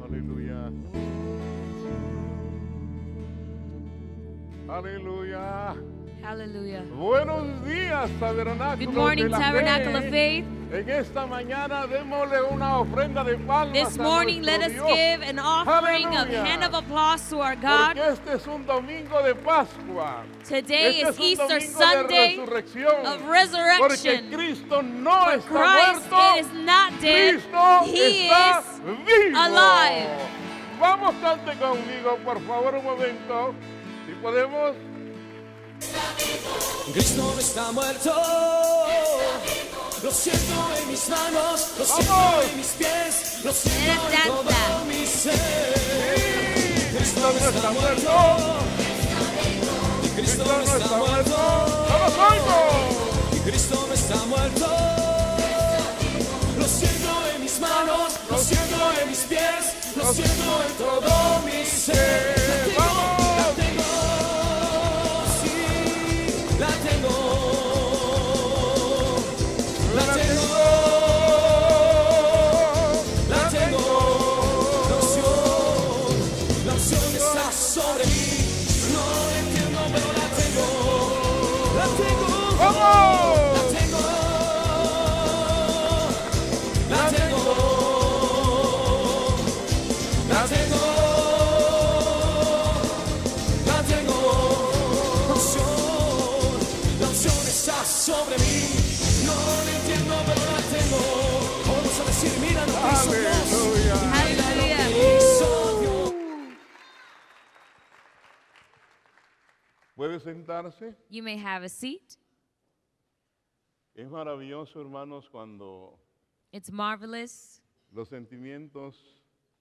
Aleluya. Aleluya. Hallelujah. Buenos días, Tabernáculo Good morning, de la Tabernacle of Fe. Faith. En esta mañana démosle una ofrenda de palmas This a morning, nuestro let us Dios. give an offering of Aleluya. hand of applause to our God. Porque este es un domingo de Pascua. Today Este is es un Easter domingo Sunday de resurrección. of Porque resurrection. Cristo no For está Christ muerto. is not dead. Cristo He está is vivo. alive. Vamos, cante conmigo, por favor, un momento. Si podemos. Cristo no está muerto, lo siento en mis manos, lo siento ¡Vamos! en mis pies, lo siento Let us en dance todo that. mi ser. Sí, Cristo Cristo no está muerto. y Cristo Cristo no no está está muerto, muerto. ¡Vamos, oigo! y Cristo no está muerto. Lo siento en mis manos, lo siento en mis pies, lo siento en todo mi ser. La tengo, sí, la tengo. La tengo, la tengo, la unción está sobre mí, no lo entiendo pero la tengo, la tengo, ¡Vamos! la tengo, la tengo, la tengo, la tengo, la unción está sobre mí. No lo entiendo, pero la tengo. Vamos a decir, mira, no hizo Dios. Aleluya. Hallelujah. Hizo Dios. ¿Puede sentarse? You may have a seat. Es maravilloso, hermanos, cuando It's marvelous los sentimientos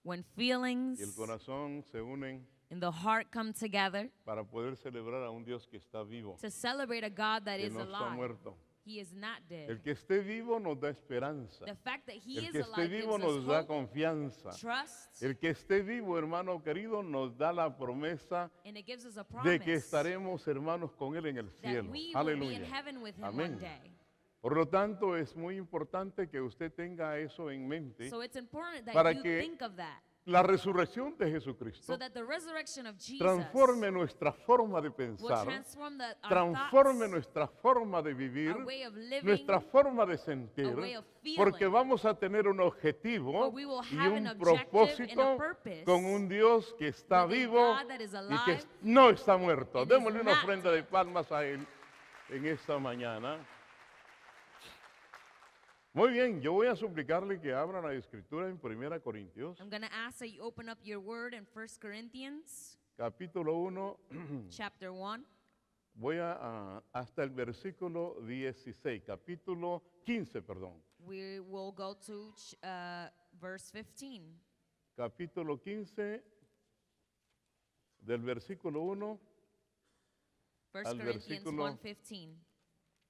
when y el feelings corazón se unen and the heart come together para poder celebrar a un Dios que está vivo, to celebrate a God that que is no está alive. muerto. He is not El dead. que esté vivo nos da esperanza. The fact that He El is que esté alive vivo gives nos us da hope, confianza. trust, El que esté vivo, hermano querido, nos da la promesa and it gives us a de que promise estaremos, hermanos, con Él en el that cielo. we will be in Aleluya. heaven with Him Amén. one day. Por lo tanto, es muy importante que usted tenga eso en mente. So it's important that Para you que think of that, La resurrección de Jesucristo so that the resurrection of Jesus transforme nuestra forma de will pensar, transform our transforme thoughts, nuestra forma de vivir, our way of living, nuestra forma de sentir, a way of feeling, porque vamos a tener un objetivo for we will y have un an objective and a propósito purpose con un Dios que está with a vivo God that is y que alive no está muerto. and is Démosle una not ofrenda de palmas a Él en esta mañana. Muy bien, yo voy a suplicarle que abran la escritura en 1 Corintios, I'm going to ask that you open up your word in 1 Corinthians capítulo 1, chapter 1. voy hasta el versículo 16, capítulo 15, perdón. We will go to verse 15. Capítulo 15, del versículo 1 1 al Corinthians versículo 1:15.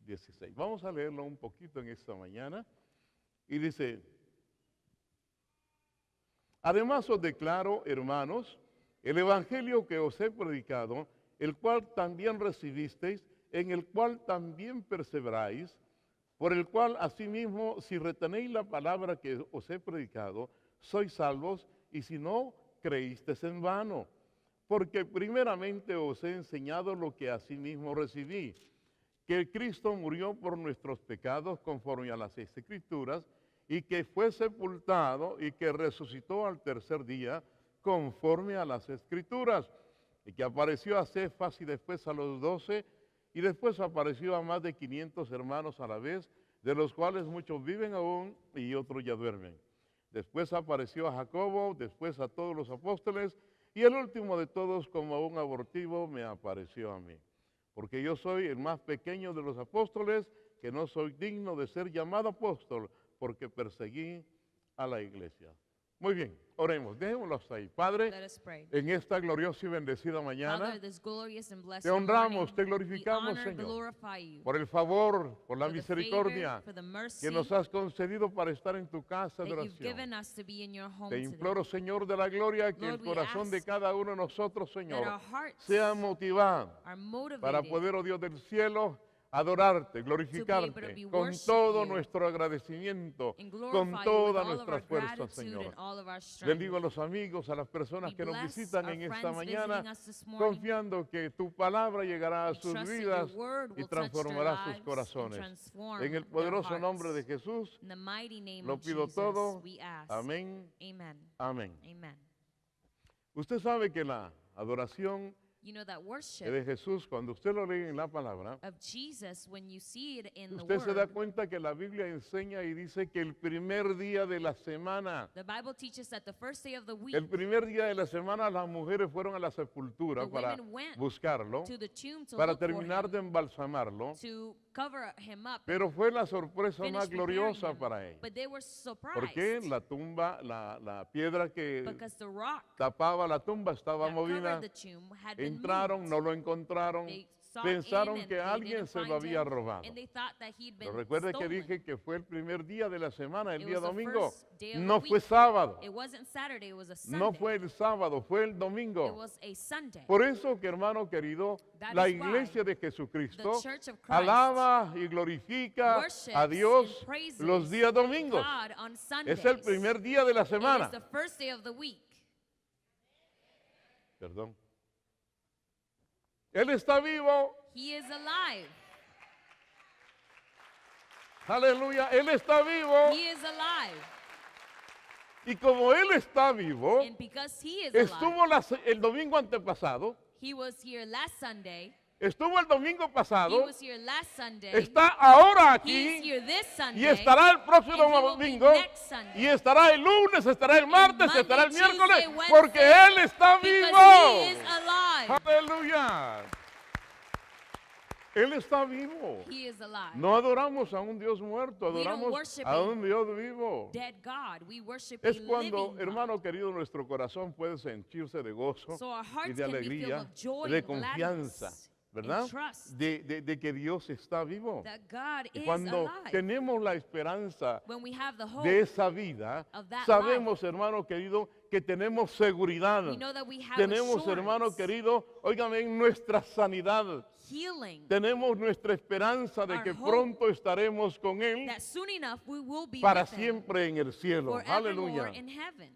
16. Vamos a leerlo un poquito en esta mañana. Y dice, además os declaro, hermanos, el evangelio que os he predicado, el cual también recibisteis, en el cual también perseveráis, por el cual asimismo, si retenéis la palabra que os he predicado, sois salvos, y si no, creísteis en vano. Porque primeramente os he enseñado lo que asimismo recibí, que Cristo murió por nuestros pecados conforme a las Escrituras, y que fue sepultado y que resucitó al tercer día conforme a las Escrituras, y que apareció a Cefas y después a los 12, y después apareció a más de 500 hermanos a la vez, de los cuales muchos viven aún y otros ya duermen. Después apareció a Jacobo, después a todos los apóstoles, y el último de todos, como un abortivo, me apareció a mí. Porque yo soy el más pequeño de los apóstoles, que no soy digno de ser llamado apóstol, porque perseguí a la iglesia. Muy bien, oremos, dejémoslo hasta ahí. Padre, Let us pray. en esta gloriosa y bendecida mañana, Father, this glorious and blessed te honramos, morning, te glorificamos, we honor and Señor, glorify you por el favor, por la for the misericordia favor, for the mercy que nos has concedido para estar en tu casa de that you've given oración. us to be in your home Te today. imploro, Señor de la gloria, que Lord, el we corazón de ask cada uno de nosotros, that Señor, our hearts sea motivado are para motivated poder, oh Dios del cielo, adorarte, be glorificarte con worship todo you nuestro agradecimiento, and con glorify you with todas all of our nuestras fuerzas, gratitude Señor. and all of our Bendigo a strength. los amigos, a las personas We que nos bless visitan our en esta friends mañana, visiting us this morning. confiando que tu palabra llegará a We sus trust that vidas your word y will touch their transformará sus lives and corazones. transform En el their poderoso nombre de hearts. Jesús, In the mighty name lo of pido Jesus, todo. we ask. Amén, Amen. amén. Amen. Usted sabe que la adoración You know that worship de Jesús, cuando usted lo lee en la palabra, of Jesus, when you see it in the usted se da word, cuenta que la Biblia enseña y dice que el primer día de la semana, the Bible teaches that the first day of the week, el primer día de la semana las mujeres fueron a la sepultura the para women went buscarlo, to the tomb to para look for terminar de him, embalsamarlo, to cover him up, pero fue la sorpresa finish más preparing gloriosa him. para ellos. But they were Porque surprised la tumba, la piedra que because the rock tapaba la tumba estaba that movida, covered the tomb had been entraron, moved. no lo encontraron, They saw pensaron in and que they alguien didn't se lo find había him, robado. and they thought that he'd been Pero recuerde que stolen. dije que fue el primer día de la semana, el It día was the domingo. first day of the No fue week. sábado, It wasn't Saturday, it was a Sunday. no fue el sábado, fue el It domingo. was a Sunday. Por eso que hermano querido, That la is why iglesia de Jesucristo the Church of Christ alaba y glorifica worships a Dios and praises los días domingos. God on Sundays. Es el primer día de la It semana. is the first day of the week. Perdón. Él está vivo. He is alive. Aleluya. Él está vivo. He is alive. Y como Él está vivo, And because he is alive, estuvo el domingo antepasado, he was here last Sunday. estuvo el domingo He pasado, was here last Sunday. está ahora He's aquí here this Sunday. y estará el próximo and he will be domingo next Sunday. y estará el lunes, estará el martes, Monday, estará el miércoles, Tuesday, Wednesday, porque Él está because vivo. he is alive. Aleluya. Él está vivo. He is alive. No adoramos a un Dios muerto, We don't adoramos worship a a un Dios vivo. Dead God. We worship Es a cuando, living God. hermano querido, nuestro corazón puede sentirse de gozo So our y hearts de can be filled alegría, with joy de and confianza, gladness ¿verdad? and trust De que Dios está vivo. that God Y is cuando alive. tenemos la esperanza When we have the hope, de esa vida, of that sabemos, hermano querido, que tenemos seguridad. we know that we have Tenemos, hermano assurance, querido, óigame, en nuestra sanidad. healing, Tenemos nuestra esperanza de Our que hope pronto estaremos con Él that soon enough we will be para with him siempre en el cielo. forevermore Aleluya. in heaven.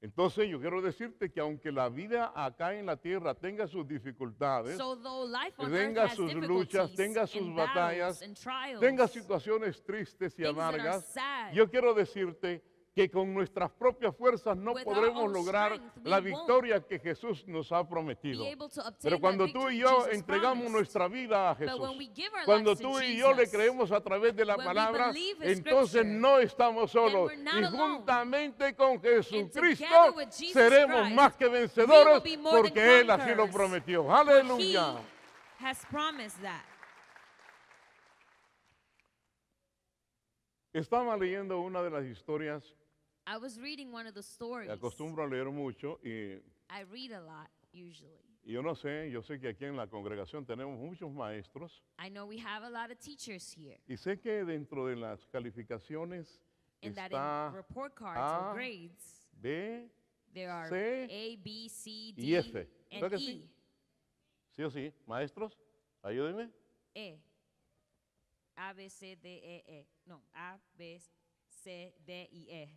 Entonces yo quiero decirte que aunque la vida acá en la tierra tenga sus dificultades, So though life on tenga earth has sus luchas, difficulties tenga sus and batallas, battles and trials, tenga situaciones tristes y things that are amargas, sad, yo quiero decirte que con nuestras propias fuerzas no With our podremos own lograr strength, we la won't victoria que Jesús nos ha prometido. be able to obtain Pero cuando that tú y victory yo Jesus entregamos promised. nuestra vida a But Jesús, when we give our cuando lives to tú y yo le Jesus, creemos a través de la when we palabra, believe in entonces Scripture, no estamos solos. we're not Y alone. juntamente con Jesucristo together with Jesus seremos Christ, más que we vencedores will be more than porque Él así lo conquerors. prometió. For He Aleluya. has promised that. Estaba leyendo una de las historias, I was reading one of the stories. que acostumbro a leer mucho y I read a lot usually. yo no sé, yo sé que aquí en la congregación tenemos muchos maestros I know we have a lot of teachers here, y sé que dentro de las calificaciones and that está in report cards A, or grades, B, there are C A, B, C, D, y F. ¿Verdad and que E. sí? ¿Sí o sí? Maestros, ayúdenme. E. A, B, C, D, E, E. No, A, B, C, D, y E.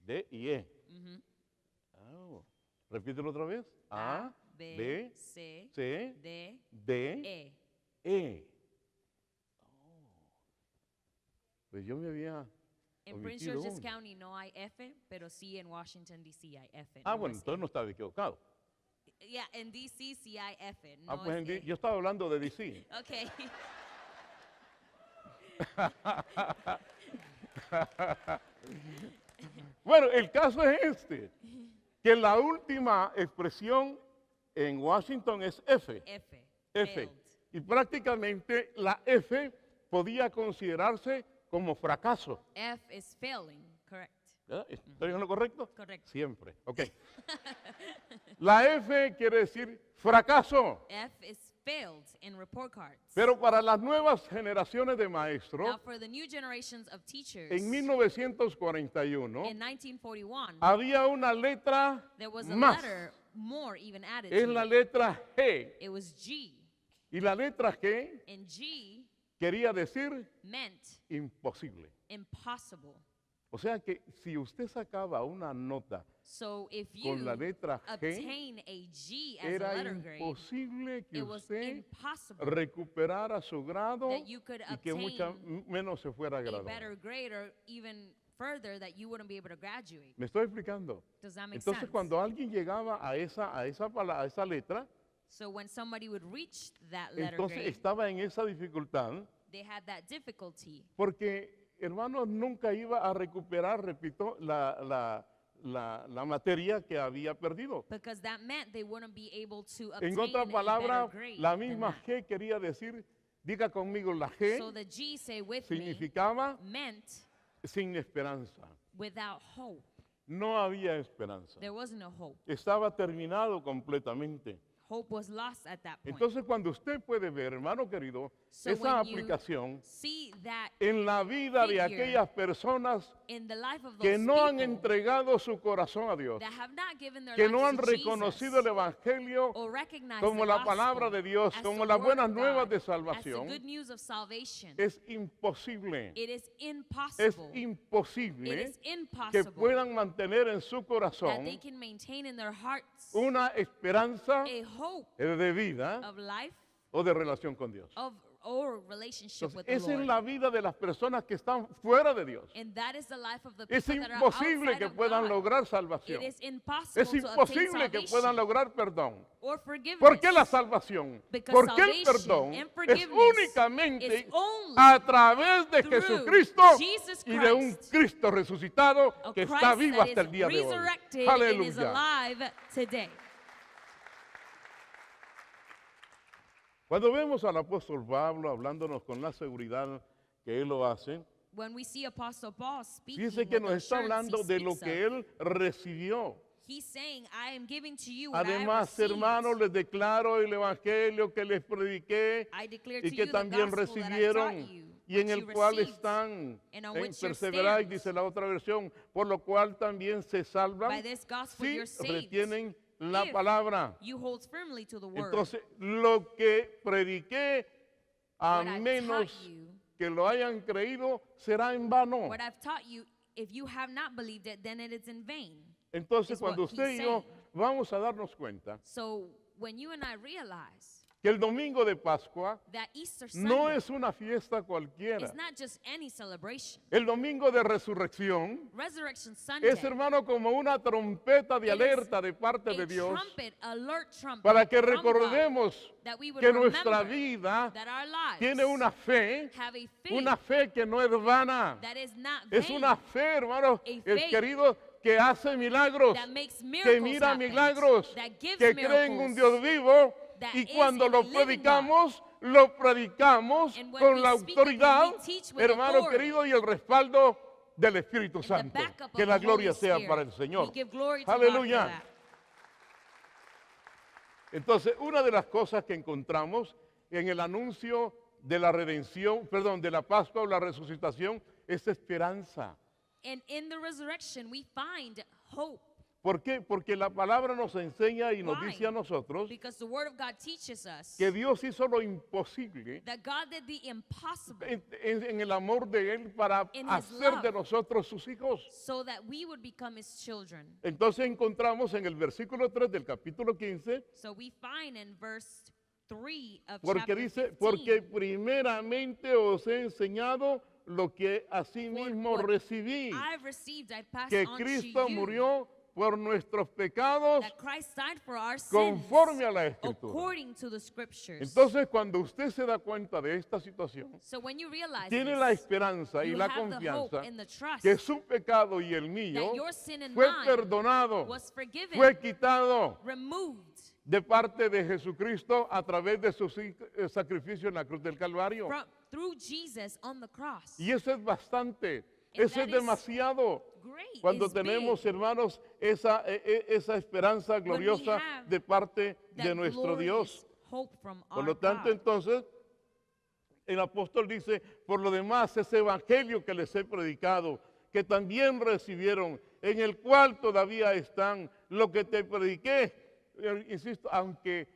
D y E. Ujú. Oh. Repítelo otra vez. A, B, B, C, C, D, D, E. E. Oh. Pues yo me había En Prince omitido George's uno. County no hay F, pero sí en Washington, D.C. hay F. Ah, no bueno, es entonces no estaba equivocado. E. Yeah, en D.C. sí hay F, no Ah, pues es E. yo estaba hablando de DC. Okay. Bueno, el caso es este, que la última expresión en Washington es F. F. F. failed. Y prácticamente la F podía considerarse como fracaso. F is failing, correct. ¿Verdad? ¿Estoy en lo correcto? Correcto. Siempre. Ok. La F quiere decir fracaso. F is failed in report cards. Pero para las nuevas generaciones de Now maestros, for the new generations of teachers, en 1941 in 1941, había una letra there was a más. letter more even added Es to la it. letra G. It was G. Y la letra G And G quería decir meant imposible. impossible. O sea que si usted sacaba una nota So if con la you letra G, obtain a G as a era letter grade, imposible que it was usted impossible recuperara su grado that you could y que mucha obtain menos se fuera a a graduar. better grade, or even further that you wouldn't be able to graduate. ¿Me estoy explicando? Does that make Entonces sense? cuando alguien llegaba a esa letra, So when somebody would reach that letter entonces grade, estaba en esa dificultad they had that difficulty porque, hermanos, nunca iba a recuperar, repito, la materia que había perdido. because that meant they wouldn't be able to En obtain otras a palabras, better grade la than misma that. G quería decir, diga conmigo, la So G the G, say with me, significaba meant sin esperanza. without hope. No había esperanza. There was no hope. Estaba terminado completamente. Hope was lost at that point. Entonces, cuando usted puede ver, hermano querido, So esa when you aplicación see that en la vida de figure aquellas personas in the life of que those no han people entregado su corazón a Dios, that have not given their que no lives han to reconocido Jesus el Evangelio or recognized como the la gospel palabra de Dios, as como the las word buenas of nuevas God, de as the salvación, good news of salvation, es imposible, it is es impossible. It imposible is que impossible puedan mantener en su that corazón they can maintain in their hearts una esperanza a hope de vida of life o de relación con Dios. or relationship Entonces, with the esa es Lord. la vida de las personas que están fuera de Dios. And that is the life of the Es people that are imposible outside que of puedan God. lograr It salvación. is impossible Es to obtain imposible que puedan salvation lograr perdón. or forgiveness. ¿Por qué la salvación? Because Porque el salvation perdón and es forgiveness únicamente is only a través de through Jesucristo Jesus y de un Christ, Cristo resucitado a que está Christ vivo that hasta is el día de hoy. resurrected and is Aleluya. alive today. Cuando vemos al apóstol Pablo hablándonos con la seguridad que él lo hace, When we see Apostle Paul speaking fíjese que with nos the está assurance hablando he de lo speaks que of, él recibió. he's saying, I am giving to you what I Además, received. hermanos, les declaro el evangelio que les prediqué I declare y to que you the también gospel that I recibieron taught you, y en which el you cual received, están, and on en which you perseveráis, stand. dice la otra versión, por lo cual también se salvan By this gospel si you're saved, retienen la if palabra. you hold firmly to the word. Entonces, lo que prediqué, a What I've menos taught you, que lo hayan creído, será en vano. what I've taught you, if you have not believed it, then it is in vain. Entonces, is what cuando he's usted y yo saying. vamos a darnos cuenta So when you and I realize que el domingo de Pascua that Easter no Sunday es una fiesta cualquiera. is not just any celebration. El domingo de resurrección Resurrection Sunday es, hermano, como una trompeta de It is alerta de parte a de Dios trumpet, alert trumpet para que from God, recordemos that we would que nuestra remember vida that our lives tiene una fe que no es vana. that is not Es vain, una fe, hermano, faith querido, que hace milagros, that makes que miracles mira happen, milagros, that gives que cree en un miracles, Dios vivo that y is cuando in lo a living God. lo predicamos And when con we la speak it, when autoridad, we teach with hermano authority, querido, y el respaldo del Espíritu and the Santo. backup Que of la the gloria Holy sea Spirit. para el Señor. We give glory to God Aleluya. for that. Entonces, una de las cosas que encontramos en el anuncio de la redención, perdón, de la Pascua o la resucitación, es esperanza. And in the resurrection, we find hope. ¿Por qué? Porque la palabra nos enseña y nos Why? dice a nosotros Because the Word of God teaches us que Dios hizo lo imposible that God did the impossible en el amor de Él para In His hacer love. de nosotros sus hijos. so that we would become His children. Entonces encontramos en el versículo 3 del capítulo 15, So we find in verse 3 of porque chapter dice, 15, porque primeramente os he enseñado lo que "For asimismo what recibí, I've received, I pass que on Cristo to you, murió por nuestros pecados that Christ died for our sins, conforme a la Escritura. according to the Scriptures." Entonces, cuando usted se da cuenta de esta situación, So when you realize tiene this, la esperanza y you la have the hope confianza and the trust que su pecado y el mío that your sin and fue mine perdonado, was forgiven, fue quitado removed de parte de Jesucristo a través de su sacrificio en la cruz del Calvario. through Jesus on the cross. Y eso es bastante, And eso that es is demasiado. Great, Cuando it's tenemos, big, hermanos, esa esperanza gloriosa have de parte de that nuestro Dios. glorious hope from Por our lo tanto, God. entonces, el apóstol dice, por lo demás, ese evangelio que les he predicado, que también recibieron, en el cual todavía están, lo que te prediqué, insisto, aunque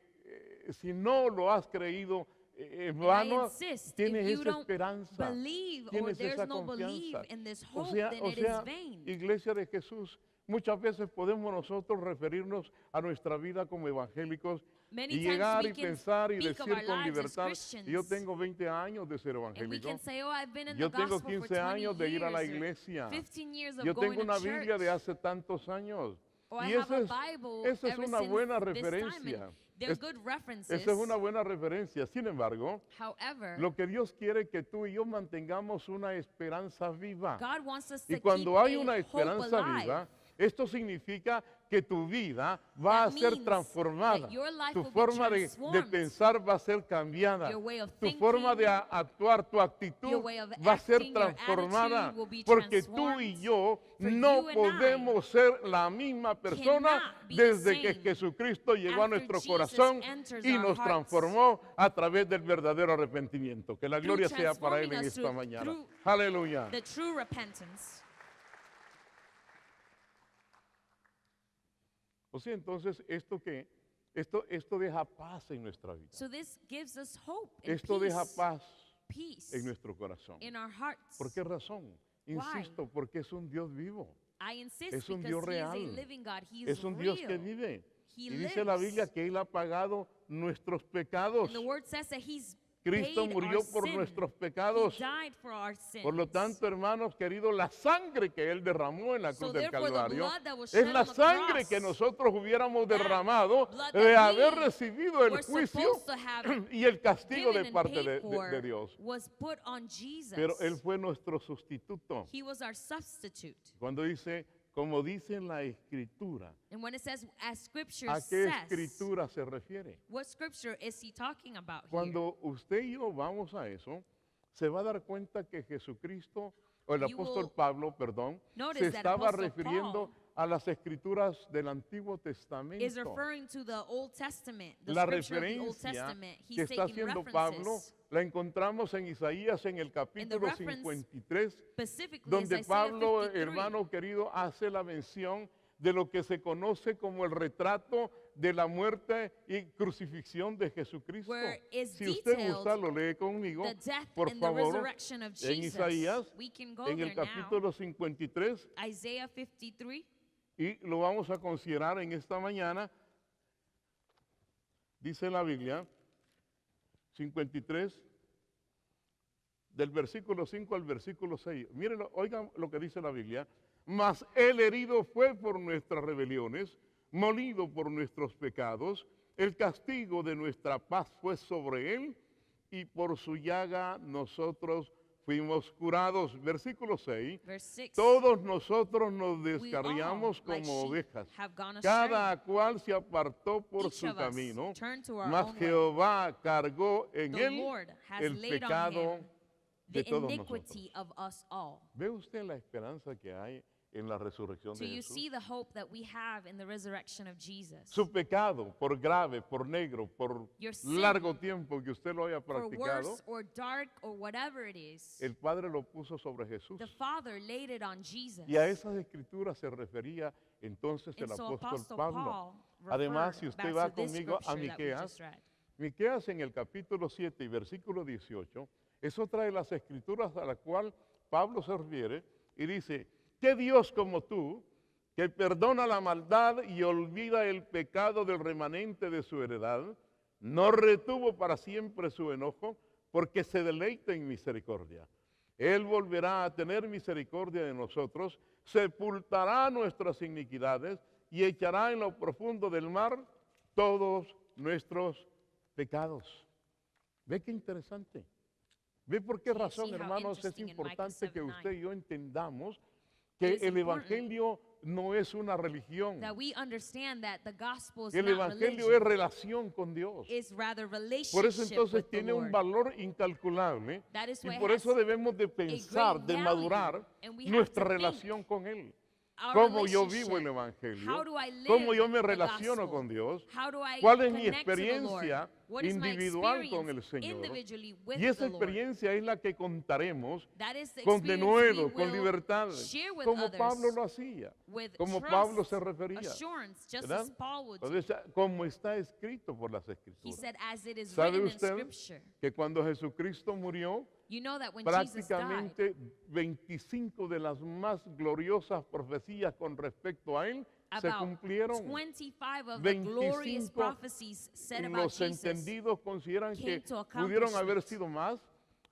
si no lo has creído, And I hermano, insist, if tienes you esa don't esperanza, believe or tienes there's esa no belief confianza. in this O hope, sea, then o it is sea, vain. Iglesia de Jesús, muchas veces podemos nosotros referirnos a nuestra vida como evangélicos Many y times llegar we y can pensar y speak of decir our con lives as libertad, Christians. yo tengo 20 años de ser And we evangélico, can say, oh, I've been in yo the tengo gospel for 15 20 años de ir a la years, or iglesia, 15 years of yo going tengo to una Biblia church. de hace tantos años. Or I Y have a esa Bible es ever una since buena this time, referencia. and they're Es- good references. Esa es una buena referencia. Sin embargo, However, lo que Dios quiere que tú y yo mantengamos una esperanza viva. God wants us Y to cuando keep hay a una hope esperanza alive. viva, esto significa que tu vida va a That ser means transformada. that your life Tu will be forma de transformed. pensar va a ser cambiada. Your way of Tu forma de thinking, actuar, tu actitud your way of va a ser acting, your transformada. attitude will be Porque tú transformed. y yo For no you and podemos ser la misma persona cannot be the desde que same Jesucristo llegó a after nuestro Jesus corazón enters y our nos hearts. transformó a través del verdadero arrepentimiento. Que la Through gloria sea para Él transforming en us esta mañana. through Aleluya. the true repentance. O sea, entonces, esto deja paz en nuestra vida. So this gives us hope and Esto deja peace, paz peace en nuestro corazón. in our hearts. ¿Por qué razón? Insisto, porque es un Dios vivo. I insist Es un because Dios he is a real. living God. He Es is un Dios que real. vive. He Y dice la lives. Biblia que Él ha pagado nuestros pecados. And the word says that he's Cristo paid murió our por sin. nuestros He pecados. died for our sins. Por lo tanto, hermanos queridos, la sangre que Él derramó en la So cruz del therefore, the Calvario blood that was es shed la on the sangre cross, que nosotros hubiéramos that derramado blood de that haber we recibido el were juicio supposed to have y el castigo given de and parte paid for de Dios. was put on Jesus. Pero Él fue nuestro sustituto. He was our substitute. Cuando dice, como dice en la Escritura, And when it says, as scripture ¿a qué says, Escritura se refiere? what scripture is he talking about here? Cuando usted y yo vamos a eso, se va a dar cuenta que Jesucristo, o el You apóstol will Pablo, perdón, notice se that estaba Apostle refiriendo a las Escrituras del Antiguo Is Testamento. referring to the Old Testament, the La scripture of the Old referencia Testament. que He's está taking haciendo references, Pablo la encontramos en Isaías en el capítulo reference 53, specifically donde is Isaiah Pablo, 53, hermano querido, hace la mención de lo que se conoce como el retrato de la muerte y crucifixión de Jesucristo. where is Si usted detailed gusta, lo lee conmigo, the death por and the favor, resurrection of en Jesus. Isaías, We can go en there el capítulo 53, now. Isaiah 53, y lo vamos a considerar en esta mañana. Dice la Biblia, 53, del versículo 5 al versículo 6. Miren, oigan lo que dice la Biblia. Mas el herido fue por nuestras rebeliones, molido por nuestros pecados. El castigo de nuestra paz fue sobre él, y por su llaga nosotros fuimos curados. Versículo 6. verse 6. Todos nosotros nos We all, descarriamos like como sheep, ovejas. have gone astray. Cada cual se apartó por Each su of us camino, turned to our mas own way. Jehová cargó en The él Lord has el laid on pecado him de the todos iniquity nosotros. of us all. ¿Ve usted la esperanza que hay en la resurrección So de you Jesús? see the hope that we have in the resurrection of Jesus. Su pecado, por grave, por negro, por Your sin, largo tiempo que usted lo haya for practicado, worse or dark or whatever it is, el Padre lo puso sobre Jesús. the Father laid it on Jesus. Y a esas escrituras se refería entonces el And so apóstol Apostle Pablo. Paul Además, si referred usted back va to this conmigo a scripture that we Miqueas, just read. Miqueas en el capítulo 7 y versículo 18, es otra de las escrituras a la cual Pablo se refiere y dice, ¿qué Dios como tú, que perdona la maldad y olvida el pecado del remanente de su heredad, no retuvo para siempre su enojo, porque se deleita en misericordia? Él volverá a tener misericordia de nosotros, sepultará nuestras iniquidades y echará en lo profundo del mar todos nuestros pecados. ¿Ve qué interesante? ¿Ve por qué So you razón, see how hermanos, es interesting in Micah importante que 7:9? usted y yo entendamos It que is el important Evangelio no es una religión? That we understand that the gospel is El not Evangelio es religion, relación con Dios. is rather Por eso relationship entonces with the tiene un Lord. valor incalculable That is y why it por eso has debemos de pensar, great de value, madurar and we have nuestra to think relación con Él. Our Cómo yo vivo el relationship. Evangelio, How do I live cómo yo me the relaciono gospel? con Dios, How do I cuál es mi connect to the Lord? experiencia What is my individual con el experience Señor. individually with Y esa the Lord? experiencia es la que contaremos That is the con experience denuedo, we con will libertad, share with como others Pablo lo hacía, with como trust, Pablo se refería. assurance, just ¿Verdad? as Paul would do. Entonces, como está escrito por las He Escrituras. said, as it is ¿Sabe written in usted Scripture. que cuando Jesucristo murió, You know that when Jesus died, prácticamente 25 de las más gloriosas profecías con respecto a él se about cumplieron? 25 of the glorious 25 prophecies said about Los Jesus entendidos consideran came que to pudieron haber accomplishment. sido más.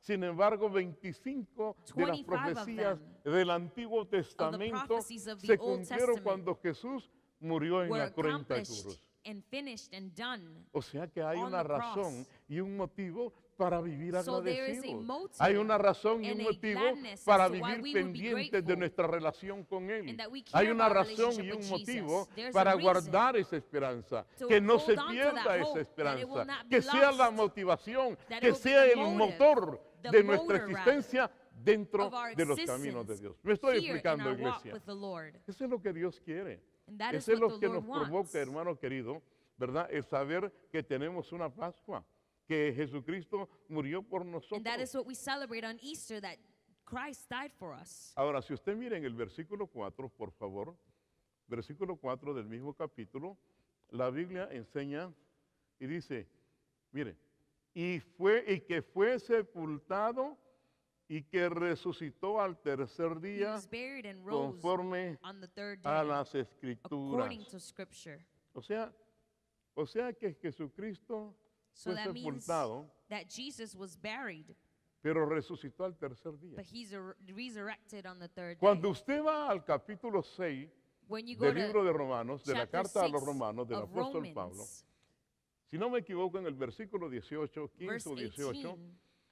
Sin embargo, 25 de las 25 of profecías them del Antiguo Testamento prophecies of the se Old cumplieron Testament cuando Jesús murió en were la cruz de accomplished cruz. and finished and done. O sea que hay on una the cross. razón y un motivo para vivir So there is a agradecidos. motive Hay una razón y and un a motivo gladness as para to why vivir we would be pendientes de grateful nuestra relación con Él. and that we care Hay una about our razón y relationship un with motivo Jesus. There's para a reason guardar esa esperanza, to que no hold se on to pierda that esa hope, that it will esperanza, not be que sea la lost, motivación, that it que will be sea the el motive, motor the de nuestra motor, rather, existencia dentro of our de los caminos de existence Dios. Me estoy here in explicando, our walk iglesia. with the Lord. Eso es lo que Dios quiere. And that is Eso es what lo the que Lord nos provoca, wants. hermano querido, ¿verdad? El saber que tenemos una Pascua, que Jesucristo murió por nosotros. And that is what we celebrate on Easter, that Christ died for us. Ahora, si usted mira en el versículo 4, por favor, versículo 4 del mismo capítulo, la Biblia enseña y dice, mire, y que fue sepultado y que resucitó al tercer He día was buried and rose conforme on the third a day, las escrituras. according to Scripture. O sea que Jesucristo So fue that means sepultado, that Jesus was buried, pero resucitó al tercer día. but he's resurrected on the third Cuando day. usted va al capítulo 6 When you go del libro to de Romanos, de la chapter carta a los 6 romanos, del of apóstol Pablo, Romans, si no me equivoco, en el versículo 18, 15 verse o 18, 18,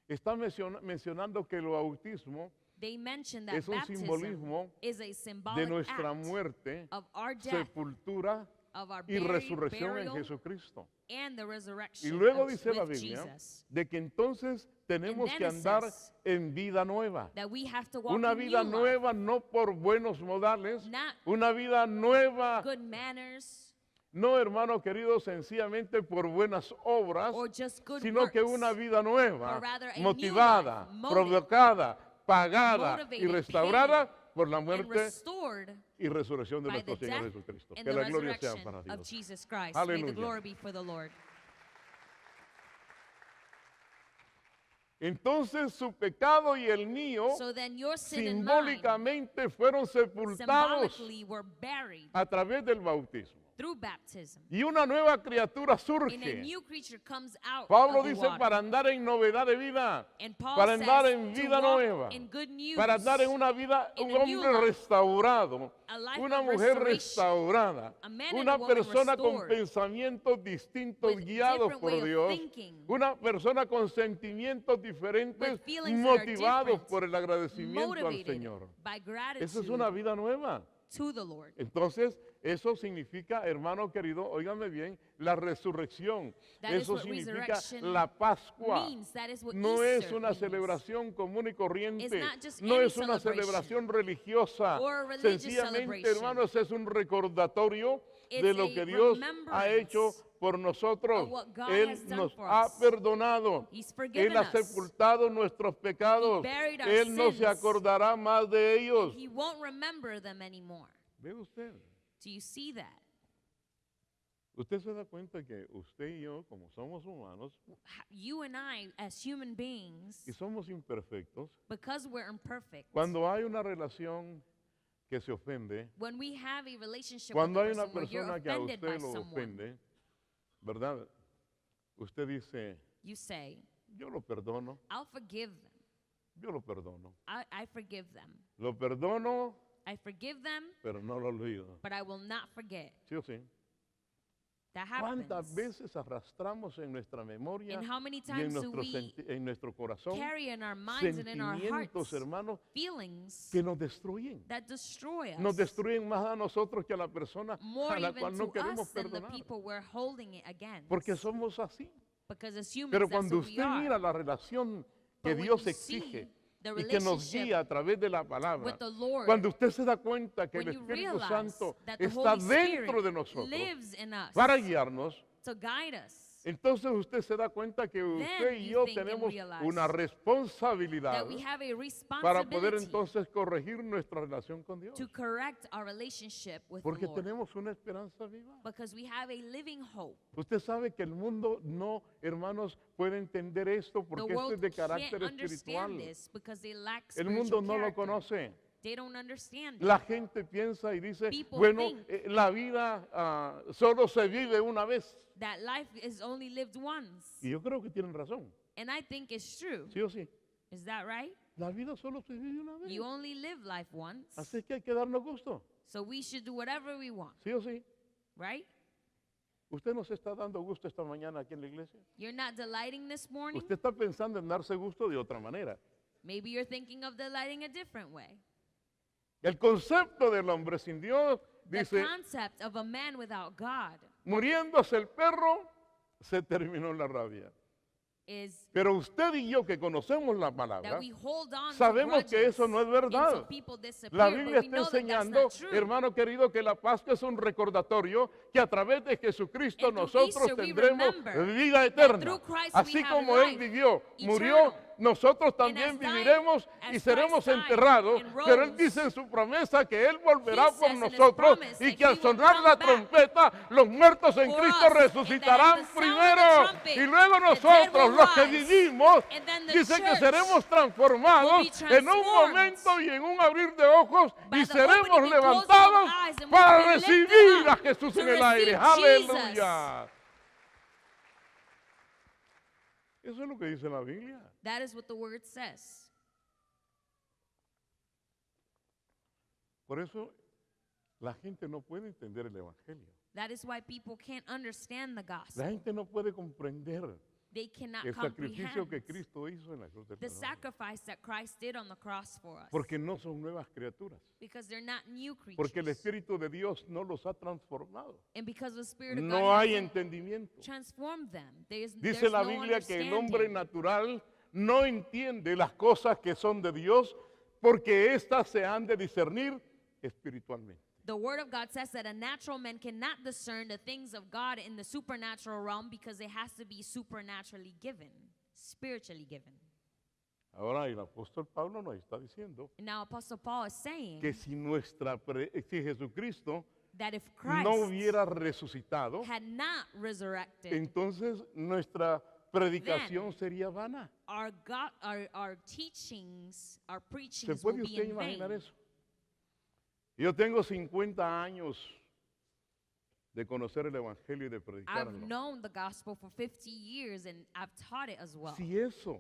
está mencionando que el bautismo they mention that es un baptism simbolismo is a de symbolic nuestra act muerte, of our death, sepultura of our y resurrección en burial, Jesucristo. and the Y resurrection luego of, dice la with Biblia Jesus. de que entonces tenemos then que it andar says en vida nueva. That we have to walk Una in vida new life, nueva no por buenos modales, not una vida nueva, good manners no hermano querido, sencillamente por buenas obras, or just good sino works, que una vida nueva, or rather a new motivada, life, motive, provocada, pagada y motivated, restaurada por la and muerte restored y resurrección de by nuestro the Señor death Jesucristo. and Que the la gloria sea resurrection para of Dios. Jesus Christ. May the Aleluya. glory be for the Lord. Entonces su pecado y el mío So then your sin and mine simbólicamente fueron sepultados symbolically were buried a través del bautismo. through baptism. Y una nueva criatura And a surge. new creature comes out Pablo of the dice water. para andar en novedad de vida, And Paul para andar says en to vida walk nueva, in good news, para andar en una vida, in un a new hombre life, restaurado, a life una of mujer restoration, restaurada, a man and una a woman persona con restored, pensamientos distintos with guiados different por way of Dios, thinking, una persona con sentimientos diferentes with feelings that are motivados different, por el agradecimiento al motivated Señor. by Esa gratitude es una vida nueva. to the Lord. Entonces, eso significa, hermano querido, óigame bien, la resurrección. That is Eso what significa resurrection la Pascua. means. That is what No es Easter una means. celebración común y corriente. It's not just No any es una celebration celebración religiosa. or a religious Sencillamente, celebration. hermanos, es un recordatorio de It's lo a que Dios ha remembrance hecho por nosotros. of what God Él has done nos for ha us. perdonado. He's forgiven Él ha us. sepultado nuestros pecados. buried our Él no se sins. acordará más de ellos. He won't remember them anymore. ¿Ve usted? Do you see that? Usted se da cuenta que usted y yo, como somos humanos You and I, as human beings, y somos imperfectos, because we're imperfect, cuando hay una relación que se ofende, when we have a relationship cuando with hay a una person where you're persona que a offended by usted lo someone, ofende, ¿verdad? Usted dice, you say, yo lo perdono, I'll forgive them. yo lo perdono. I forgive them. Lo perdono, I forgive them, pero no lo olvido. but I will not forget. ¿Sí o sí? That happens. ¿Cuántas veces arrastramos en nuestra memoria And how many y en times do nuestro, we en nuestro corazón carry in our minds and in our sentimientos, hearts hermanos, feelings que nos destruyen? that destroy us Nos destruyen más a nosotros que a la persona more a la even cual no to queremos us than the perdonar. people we're holding it against. Porque somos así. Because as humans, Pero that's cuando who we usted are. mira la relación que But when Dios you see exige the y que nos relationship guía a través de la palabra, with the Lord, cuando usted se da cuenta que el when you Espíritu realize Santo that the está Holy dentro Spirit de nosotros lives in us para guiarnos, to guide us, entonces usted se da cuenta que usted y you yo think and tenemos realize una responsabilidad that we have a para poder responsibility entonces corregir nuestra relación con Dios. to correct our relationship with Porque the Lord. tenemos una esperanza viva. Because we have a living hope. Usted sabe que el mundo no, hermanos, puede entender esto The porque esto world es de can't carácter understand espiritual. this because they lack El spiritual mundo no lo character. conoce. They don't understand it. La gente piensa y dice, People bueno, think la vida solo se vive una vez. that life is only lived once. Y yo creo que tienen razón, And I think it's true. sí o sí. Is that right? La vida solo se vive una vez. You only live life once. Así que hay que darnos gusto, So we should do whatever we want, sí o sí. right? ¿Usted nos está dando gusto esta mañana aquí en la iglesia? You're not delighting this morning. Usted está pensando en darse gusto de otra manera. Maybe you're thinking of delighting a different way. El concepto del hombre sin Dios The dice, concept of a man without God muriéndose el perro, se terminó la rabia. is Pero usted y yo que conocemos la that palabra, we hold on sabemos to que eso no es verdad. until people disappear, La but Biblia we está know that that's enseñando, not true. hermano querido, que la Pascua es un recordatorio que a través de Jesucristo And through nosotros Easter we tendremos remember vida that eterna. through Christ Así we have como Él life vivió, murió, eternal. nosotros And también as died, viviremos y as seremos Christ died enterrados. and Pero Él rose, dice en su promesa que Él volverá He por says in His nosotros promise y that que al He will sonar come la back trompeta, los muertos en for Cristo us, and that at resucitarán the sound of the primero. trumpet, Y luego the dead nosotros, will los que rise, vivimos, and then the dice que church seremos transformados will be en un transformed momento y en un abrir de ojos by y the seremos opening and closing of levantados eyes, and we para will be lifted recibir a up Jesús to en el aire. receive Jesus. Aleluya. Eso es lo que dice la Biblia. That is what the word says. Por eso la gente no puede entender el Evangelio. That is why people can't understand the La gospel. gente no puede comprender They cannot el sacrificio que comprehend Cristo hizo en la cruz del the Calvario. sacrifice that Christ did on the cross for us. Porque no son nuevas criaturas. Because they're not new Porque el creatures. Espíritu de Dios no los ha transformado. And because the Spirit of No God hay hasn't entendimiento. transformed them. Dice There's la no Biblia que el hombre understanding. natural no entiende las cosas que son de Dios porque éstas se han de discernir espiritualmente. The Word of God says that a natural man cannot discern the things of God in the supernatural realm because it has to be supernaturally given, spiritually given. Ahora el apóstol Pablo nos está diciendo And now Apostle Paul is saying que si si Jesucristo that if Christ no hubiera resucitado, had not resurrected, entonces nuestra predicación sería vana. our teachings, our ¿Se preachings will puede be usted in vain. imaginar eso? Yo tengo 50 años de conocer el Evangelio y de I've predicarlo. known the gospel for 50 years and I've taught it as well. Si eso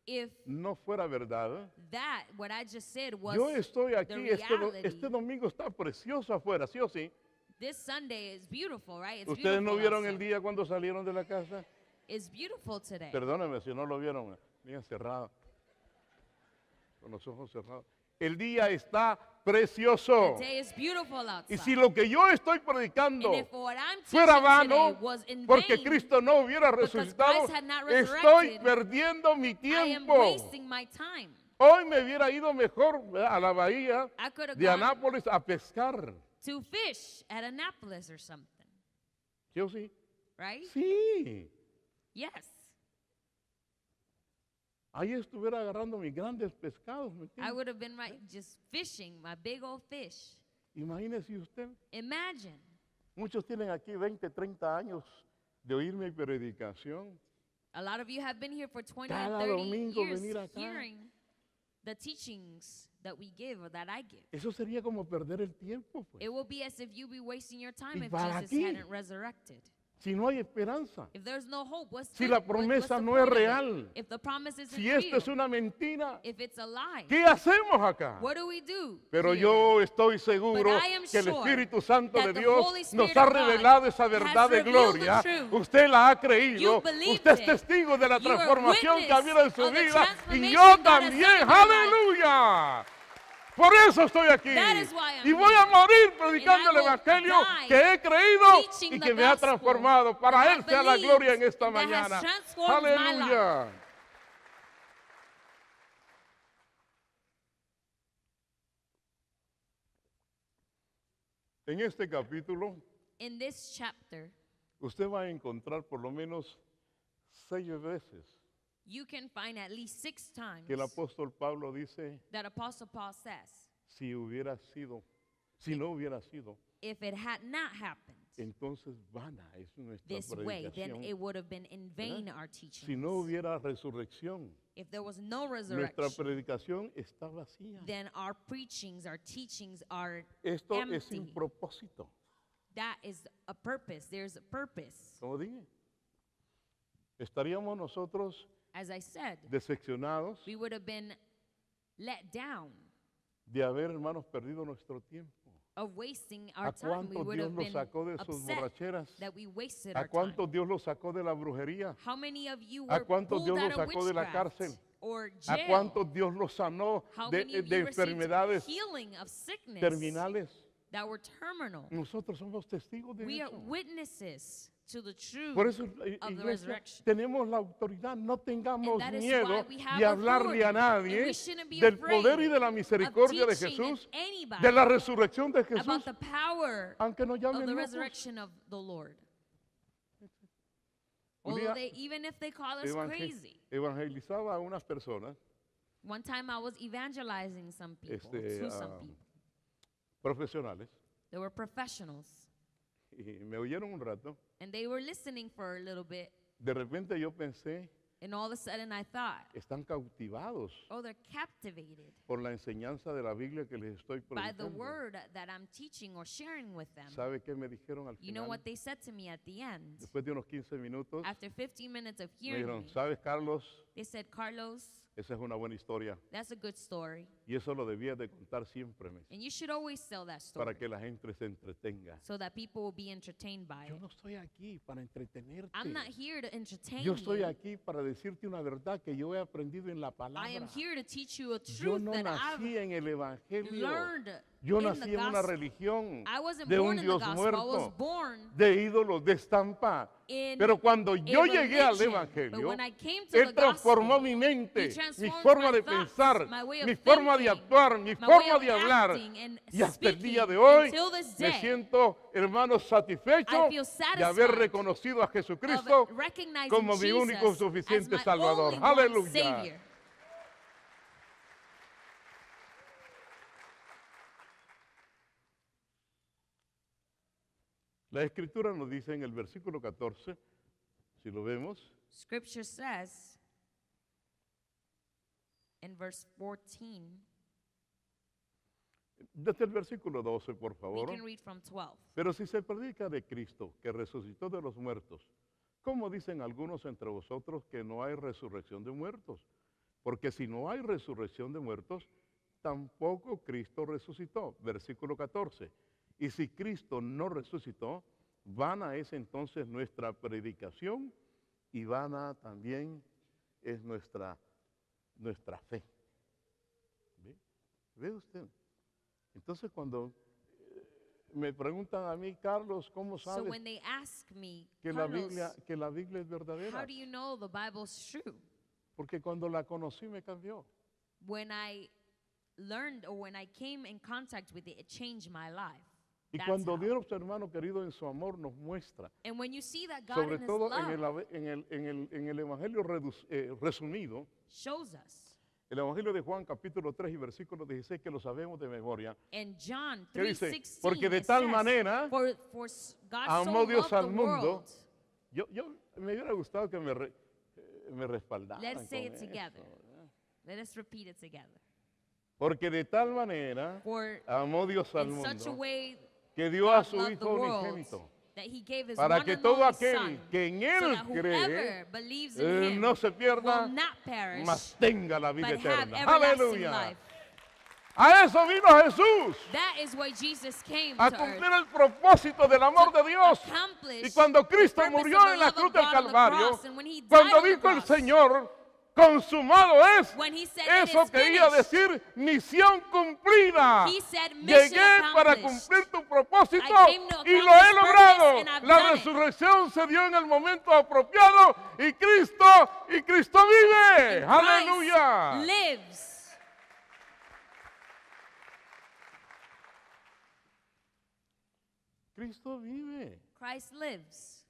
If no fuera verdad, that, what I just said, was yo estoy the aquí, reality, este domingo está precioso afuera, ¿sí o sí? this Sunday is beautiful, right? It's ¿Ustedes no beautiful vieron el outside. día cuando salieron de la casa? It's beautiful today. Perdónenme si no lo vieron, bien cerrado, con los ojos cerrados. El día está precioso. The day is beautiful outside. Y si lo que yo estoy predicando And if what I'm fuera teaching vano, today was in porque vain, Cristo no hubiera because resucitado, Christ had not estoy resurrected, perdiendo mi I am tiempo. wasting my time. Hoy me hubiera ido mejor a la bahía I could have de gone Anápolis a pescar. to fish at Annapolis or something, ¿Sí o sí? right? Sí. Yes. Ahí estuviera agarrando mis grandes pescados. ¿me I entiende? would have been right just fishing my big old fish. Imagínese usted. Imagine. Muchos tienen aquí 20, 30 años de oír mi predicación. A lot of you have been here for 20 Cada and 30 domingo years venir acá. hearing the teachings that we give or that I give. Eso sería como perder el tiempo, pues. It will be as if you be wasting your time ¿Y if para Jesus qué? hadn't resurrected. Si no hay esperanza. If there's no hope, what's Si the, la what's promesa the no es point of it? real. If the promise isn't Si esto real, es una mentira, if it's a lie, ¿qué hacemos acá? what do we do? Pero here yo then? estoy seguro But I am que el sure Espíritu Santo that de the Dios Holy nos Spirit ha of God revelado esa has verdad de revealed the gloria. truth. Usted la ha creído. You believed Usted es it. testigo de la You are transformación que ha habido en su witness of the vida. Y transformation yo God has también. done in your life. Aleluya. Por eso estoy aquí. That is why I'm Y voy a here. morir predicando And I el will Evangelio die que he creído preaching y the que me ha gospel transformado. Para that I Él sea la believed gloria en esta that has mañana. transformed my Aleluya. En este capítulo In this chapter, usted va a encontrar por lo menos 6 veces You can find at least 6 times que el apóstol Pablo dice, that Apostle Paul says, si no hubiera sido, if it had not happened entonces vana es nuestra this way, then predicación. it would have been in vain our Si teaching. no hubiera resurrección, If there was no nuestra resurrection, predicación está vacía. then our preachings, our teachings are Esto es empty. sin propósito. That is a purpose. There's a purpose. Como dije, estaríamos nosotros As I said, decepcionados we would have been let down de haber, hermanos, perdido nuestro tiempo. of wasting our ¿A time. We cuánto would Dios have los been sacó de sus upset borracheras? that we wasted ¿A our time. cuánto Dios los sacó de la brujería? How many of you ¿A were cuánto pulled Dios out los of sacó de la witchcraft cárcel? or ¿A jail? cuánto Dios los sanó How de many of de you received enfermedades healing of sickness terminales? that were terminal? Nosotros somos testigos de We are eso. witnesses to the truth Por eso, of the iglesia, resurrection. tenemos la autoridad. No tengamos And that is miedo why we have de hablarle a authority. nadie And we shouldn't be del afraid poder y de la of misericordia de teaching Jesús, anybody de la resurrección de about Jesús, the power aunque nos of llamen the locos. resurrection of the Lord. Un Although día even if they call us crazy. evangelizaba a unas personas One time I was evangelizing some people, to some people. profesionales They were professionals. y me oyeron un rato. And they were listening for a little bit. De repente yo pensé, And all of a sudden I thought, están cautivados oh, they're captivated por la enseñanza de la Biblia que les estoy by the predicando. word that I'm teaching or sharing with them. ¿Sabe qué me dijeron al You know final? what they said to me at the end? Después de unos 15 minutos, After 15 minutes of me hearing dijeron, me, ¿sabes, Carlos? they said, Carlos, Esa es una buena historia. that's a good story. Y eso lo debías de contar siempre, me dice, And you should always tell that para story que la gente se entretenga. so that people will be entertained by Yo it. no estoy aquí para entretenerte. I'm not here to entertain Yo estoy you. aquí para decirte una verdad que yo he aprendido en la palabra. I am here to teach you a Yo truth no that nací en el I've Evangelio. learned Yo in nací the en una gospel. religión I wasn't de born un in the Dios gospel. I was muerto, born de ídolos, de estampa. in Pero cuando a yo llegué al religion. But Evangelio, when I came to Él the transformó gospel, mi mente, He mi transformed forma my de thoughts, pensar, my way of mi forma de thinking, actuar, mi my forma way of de hablar. acting and Y hasta el día de speaking. hoy Until this me day, siento, hermano, satisfecho I feel de haber satisfied reconocido a Jesucristo of recognizing como mi Jesus único as suficiente my Salvador. only one Aleluya. Savior. La Escritura nos dice en el versículo 14, si lo vemos, Scripture says in verse 14, desde el versículo 12, por we favor. can read from 12. Pero si se predica de Cristo, que resucitó de los muertos, ¿cómo dicen algunos entre vosotros que no hay resurrección de muertos? Porque si no hay resurrección de muertos, tampoco Cristo resucitó. Versículo 14. Y si Cristo no resucitó, vana es entonces nuestra predicación y vana también es nuestra fe. ¿Ve? ¿Ve usted? Entonces cuando me preguntan a mí, Carlos, ¿cómo So sabes when they ask me, que la Carlos, Biblia es verdadera? how do you know the Bible's true? Porque cuando la conocí me cambió. When I learned or when I came in contact with it, it changed my life. Y That's cuando how. Dios, hermano querido, en su amor nos muestra, And when you see that God sobre in His todo love en el Evangelio resumido, shows us. el Evangelio de Juan capítulo 3 y versículo 16, que lo sabemos de memoria, In John ¿qué dice? 3:16, Porque de it tal says, manera for God amó so Dios loved al the mundo. world. Yo me hubiera gustado que me respaldaran Let's say con it together. eso. Let us repeat it together. Porque de tal manera For amó Dios al in such a mundo way que dio a God su loved the Hijo world unigénito, that He gave His para one que and todo only aquel Son, que en so Él that cree whoever believes in Him no se pierda, will not perish, mas tenga la vida but have eterna. everlasting Aleluya. life. A eso vino Jesús, That is why Jesus came a to cumplir earth. el propósito del amor de Dios. Accomplish Y cuando Cristo the purpose murió of the en la love cruz of del God on the Calvario, cross, and when He died cuando on the dijo el cross, Señor, consumado es, when He said it eso is quería finished, decir misión cumplida. He said mission Llegué para accomplished. cumplir tu propósito I came to y lo he accomplish logrado. purpose and I've La done it. resurrección se dio en el momento apropiado y Cristo vive. And Aleluya. Christ lives. Cristo vive. Christ lives.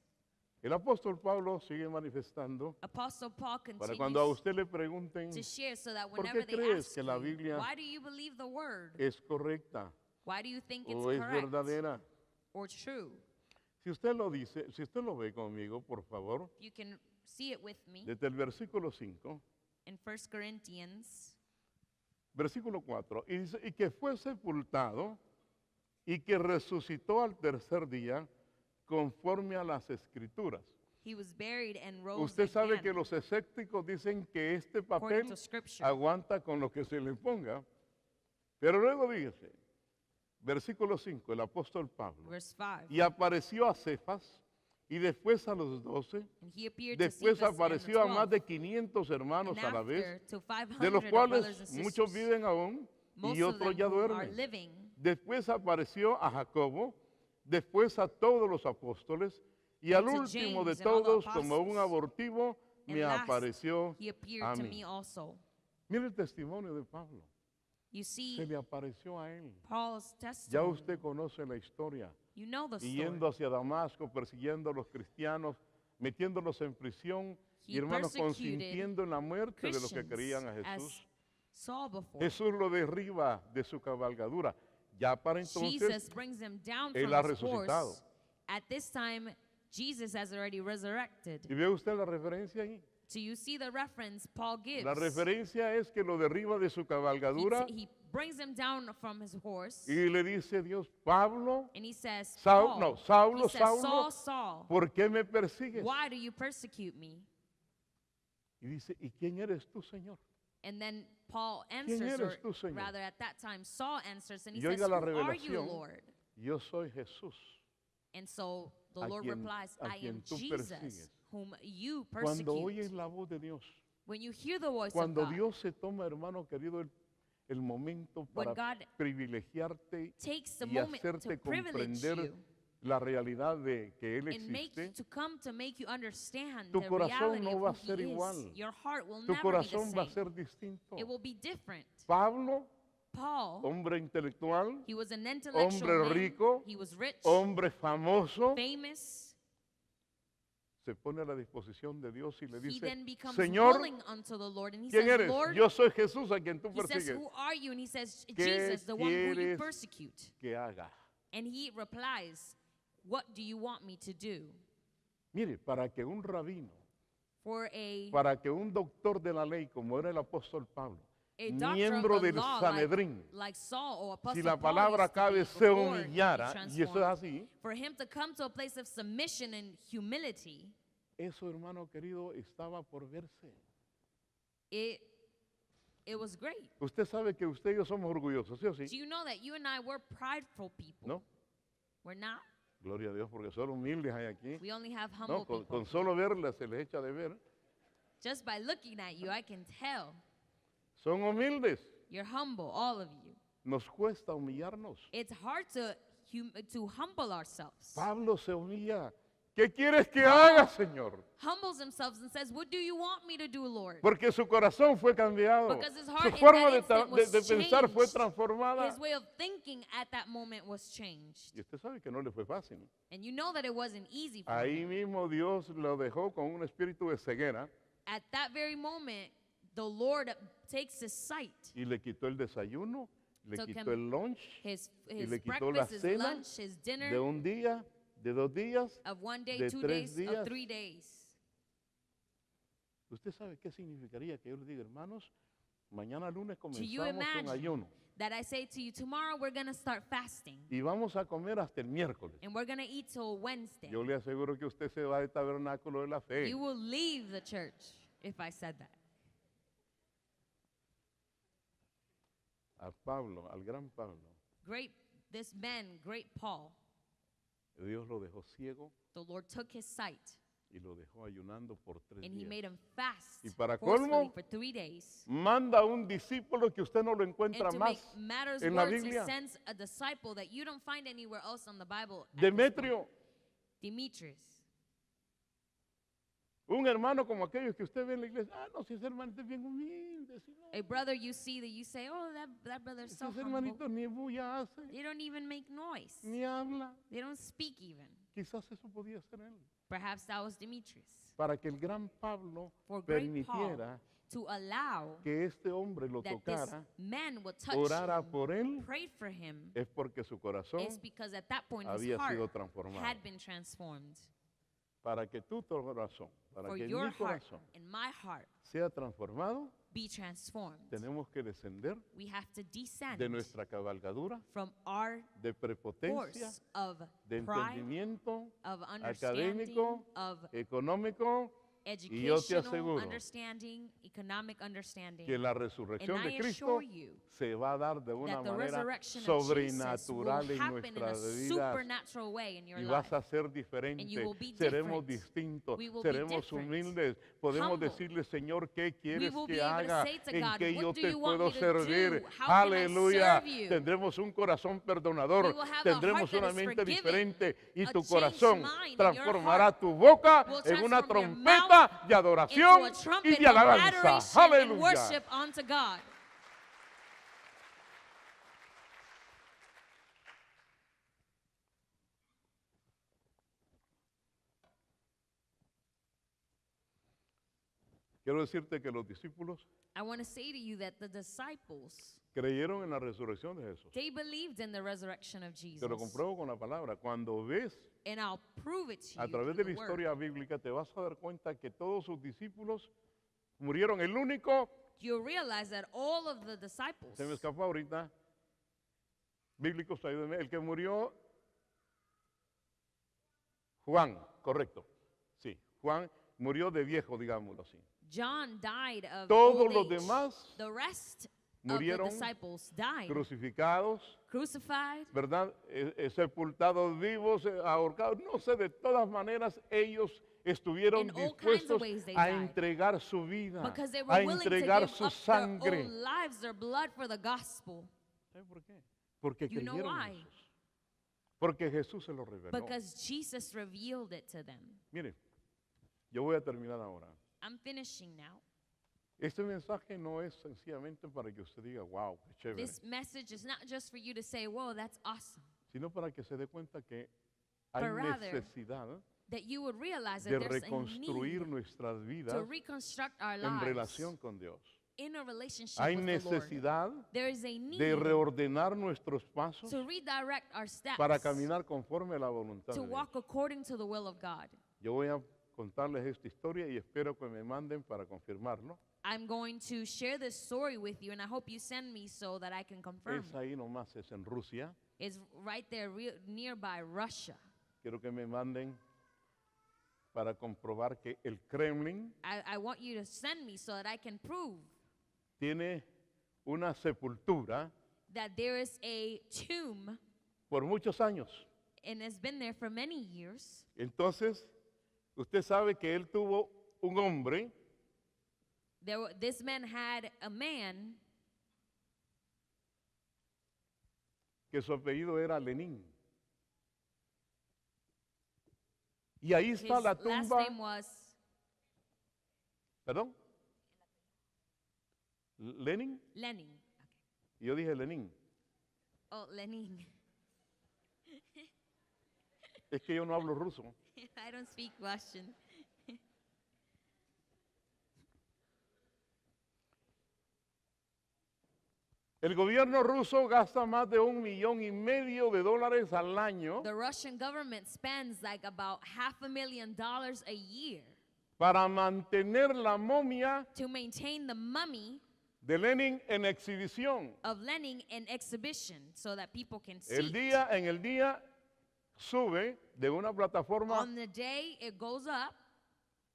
El apóstol Pablo sigue manifestando Apostle Paul para cuando a continues usted le pregunten, to share so that ¿por whenever qué they crees ask que la you, Biblia why do you believe the word? es correcta Why do you think it's o es correct verdadera? or true? Si usted lo dice, si usted lo ve conmigo, por favor, You can see it with me desde el versículo 5, in 1 Corinthians versículo 4, y dice, y que fue sepultado y que resucitó al tercer día conforme a las escrituras. he was buried and rose Usted sabe again, que los escépticos dicen que este according papel to Scripture. aguanta con lo que se le ponga, pero luego dice, versículo 5, el apóstol Pablo, Verse 5. y apareció a Cefas y después a los 12, And he appeared to después Cephas and the apareció a más 12, de 500 hermanos and a la after vez, to 500 de los of brothers cuales and muchos sisters, viven aún most y of otros them ya who are duermen. living. Después apareció a Jacobo, después a todos los apóstoles, y al And to último de James and all the todos, como un apostles. abortivo, And me last, apareció he appeared a to mí. me also. Mire el testimonio de Pablo. You Se see le apareció a él. Paul's Ya testimony. usted conoce la historia. You know the Y story. yendo hacia Damasco, persiguiendo a los cristianos, metiéndolos en prisión, y He hermanos, persecuted consintiendo en la muerte de los que Christians querían a as Jesús. Saul before. Jesús lo derriba de su cabalgadura. Ya para entonces, Jesus brings him down él from ha his resucitado. horse. At this time, Jesus has already resurrected. ¿y ve usted la referencia ahí? So you see the reference Paul gives. La referencia es que lo derriba de su cabalgadura He brings him down from his horse y le dice Dios, Pablo, and he says, Saulo, Paul, no, Saulo, he says, Saulo, Saul, Saul, ¿por qué me persigues? why do you persecute me? Y dice, ¿y quién eres tú, Señor? And then Paul ¿Quién answers, eres or tú, Señor? rather at that time Saul answers and he Y says, oiga la who are you, revelación. Lord? Yo soy Jesús. And so the A Lord quien- replies, a I am quien tú Jesus, persigues. whom you Cuando persecute. oyes la voz de Dios, When you hear the voice cuando of God, Dios se toma, hermano querido, el momento when para God privilegiarte takes the y moment to hacerte privilege comprender you la realidad de que Él and make existe, to come to make you understand tu the corazón reality no of va a who ser he igual. is. Your heart will tu never corazón be va a the ser same. distinto. It will be different. Pablo, Paul, hombre intelectual, he was an intellectual hombre man. rico, He was rich, hombre famoso, famous. se pone a la disposición de Dios y le He dice, then becomes Señor, willing unto the Lord, and he ¿quién says, eres? Lord, Yo soy Jesús a quien tú he says, persigues. who are you? And he says, ¿Qué Jesus, the one who you quieres persecute. que haga? And he replies, what do you want me to do? Mire, para que un rabino, For a para que un doctor de la ley, como era el apóstol Pablo, doctor miembro of the del law Sanedrín, like Saul or Apostle si la Paul palabra used to be cabe, se before he humillara, y eso es transformed, así, for him to come to a place of submission and humility, eso, hermano querido, estaba por verse. it was great. Usted sabe que usted y yo somos orgullosos, ¿sí o sí? Do you know that you and I were prideful people? ¿No? We're not. Gloria a Dios, porque son humildes hay aquí. We only have humble No, con people. solo verlas se les echa de ver. Just by looking at you, I can tell Son humildes. you're humble, all of you. Nos cuesta humillarnos. It's hard to humble ourselves. Pablo se humilla. ¿Qué quieres que haga, Señor? Humbles himself and says, what do you want me to do, Lord? Porque su corazón fue cambiado. Because his Su heart in forma that instant was de pensar fue changed. transformada. His way of thinking at that moment was changed. Y usted sabe que no le fue fácil. And you know that it wasn't easy for Ahí him. mismo Dios lo dejó con un espíritu de ceguera At that very moment, the Lord takes his sight, y le quitó el desayuno, le Took quitó him el lunch his le quitó la breakfast, his cena lunch, his dinner de un día, de 2 días. of 1 day, de 2 3 days, días. of 3 days. ¿Usted sabe qué significaría que yo le diga, hermanos, mañana lunes Do you comenzamos un imagine ayuno that I say to you, tomorrow we're going to start fasting y vamos a comer hasta el miércoles? and we're going to eat till Wednesday? Yo le aseguro que usted se va del tabernáculo de la fe. You will leave the church if I said that. A Pablo, al gran Pablo, This man, great Paul, Dios lo dejó ciego the Lord took his sight y lo dejó ayunando por 3 and he días. made him fast Y para forcefully colmo, for 3 days. Manda a un discípulo que usted no lo encuentra And to make más matters en la worse, he Biblia. sends a disciple that you don't find anywhere else on the Bible. at this Demetrio, point. Demetrius. un hermano como aquellos que usted ve en la iglesia. Ah, no, si ese hermanito es bien humilde. Si no, A brother you see that you say, oh, that brother's so ese humble. hermanito ni bulla hace, They don't even make noise. ni habla. They don't speak even. Quizás eso podía ser él. Perhaps that was Demetrius. para que el gran Pablo For great permitiera Paul to allow que este hombre lo that this tocara, man would touch orara him, por él, prayed for him, es porque su corazón is because at that point his había heart sido transformado. had been transformed. Para que tu corazón, para For que your mi heart corazón and my heart sea transformado, be transformed, tenemos que descender we have to descend de nuestra cabalgadura, from our de prepotencia, force of de pride, entendimiento of understanding, académico, of económico, y yo te educational aseguro understanding, economic understanding. que la And resurrección I de Cristo assure you se va a dar de una that the manera resurrection of Jesus sobrenatural will en happen in nuestras a vidas supernatural way in your y life. vas a ser diferente, you will be seremos different. distintos, We will be seremos different. humildes, podemos Humble. decirle, Señor, ¿qué quieres will be que able to haga? say to ¿En God, qué "What yo do te you want puedo me to servir? do? How can I Aleluya, serve you?" tendremos un corazón perdonador, We will have a tendremos heart that una is mente forgiving, diferente y a tu changed corazón mind, and your transformará heart tu boca will en una transform your trompeta mouth de adoración into a y trumpet de of alabanza. adoration and Aleluya. worship unto God. Quiero decirte que los discípulos I want to say to you that the disciples, creyeron en la resurrección de Jesús. they believed in the resurrection of Jesus. Te lo compruebo con la palabra. Cuando ves And I'll prove it to a you través de through la the historia bíblica, te vas a dar cuenta que todos sus discípulos murieron. El único, You'll realize that all of the disciples, se me escapó ahorita, bíblicos, ayúdenme, el que murió, Juan, correcto. Sí, Juan murió de viejo, digámoslo así. John died of Todos old los age. demás The rest murieron of the disciples died, crucificados, crucified, ¿verdad? Sepultados vivos, ahorcados, no sé, de todas maneras ellos estuvieron In all kinds of dispuestos ways they a died. entregar su vida, because they were a willing to entregar give su up sangre. their own lives, their blood for the gospel. ¿Sabe por qué? Porque You know creyeron why? en Jesús. Porque Jesús se lo reveló. Because Jesus revealed it to them. Mire, yo voy a terminar ahora. I'm finishing now. Este mensaje no es sencillamente para que usted diga, wow, qué chévere, This message is not just for you to say, whoa, that's awesome. sino para que se dé cuenta que hay But rather, necesidad That you would realize de that there's a reconstruir need nuestras to vidas reconstruct our en lives relación con Dios. in a relationship Hay with the Lord. necesidad There is a need de reordenar nuestros pasos to redirect our steps para caminar conforme a la voluntad to de Dios. walk according to the will of God. Yo voy a contarles esta historia y espero que me manden para confirmarlo. I'm going to share this story with you, and I hope you send me so that I can confirm. Es ahí nomás, es en Rusia. It's right there nearby Russia. Quiero que me manden para comprobar que el Kremlin I want you to send me so that I can prove tiene una sepultura that there is a tomb, por muchos años. and it's been there for many years. Entonces, usted sabe que él tuvo un hombre This man had a man que su apellido era Lenin. Y ahí His está la last tumba. name was ¿Perdón? ¿Lenin? Lenin. Y yo dije Lenin. Oh, Lenin. Es que yo no hablo ruso. I don't speak Russian. El gobierno ruso gasta más de $1,500,000 de dólares al año The Russian government spends like about $500,000 a year para mantener la momia to maintain the mummy de Lenin en exhibición. of Lenin in exhibition so that people can see. En el día sube de una plataforma On the day it goes up,